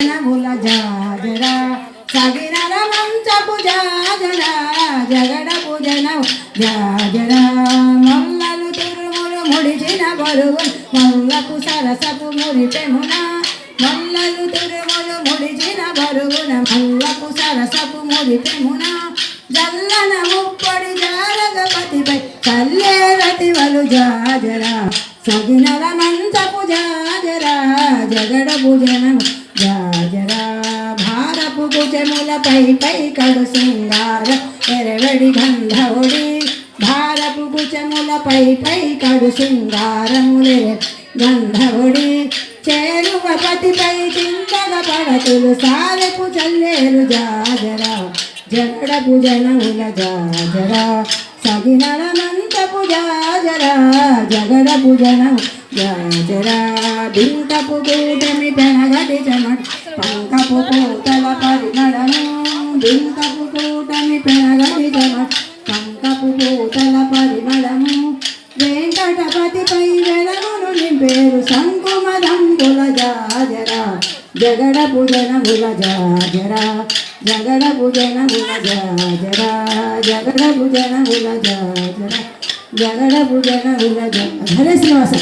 జనముల జాజరా సగినర మంచపు జాజరా జగడపు జనం జాజరా మొల్లలు తురుములు ముడిచిన బరువు మొల్లకు సరసపు మురిపెమున మొల్లలు తురుములు ముడిచిన బరువున మొల్లకు సరసపు మురిపెమున జల్లన ముప్పడి జారగపతిపై కల్లేరతివలు జాజరా సగినర మంచపు జాజరా జగడపు జనం జాజరా భారపు కుచములపై కడు సింగార ఎరవడి గంధవుడి భారపు కుచములపై కడు సింగారములే గంధవుడి చేరువపతిపై చింతగ పడతులు సారెపు చల్లేరు జాజరా జగడపు జనముల జాజరా సగినర మంచపు జాజరా జగడపు జనము జాజరా బింకపు కూటమి పెనగటి చెమట పంకపు పూతల పరిమళము బింకపు కూటమి పెనగటి చెమట పంకపు పూతల పరిమళము వెంకటపతిపై వెలగును నింపేరు శంకుమదంబుల జాజరా జగడపు జనముల జాజరా జగడపు జనముల జాజరా జగడపు జనముల జాజరా జగడపు జనముల జాజరా. హరే శ్రీనివాస.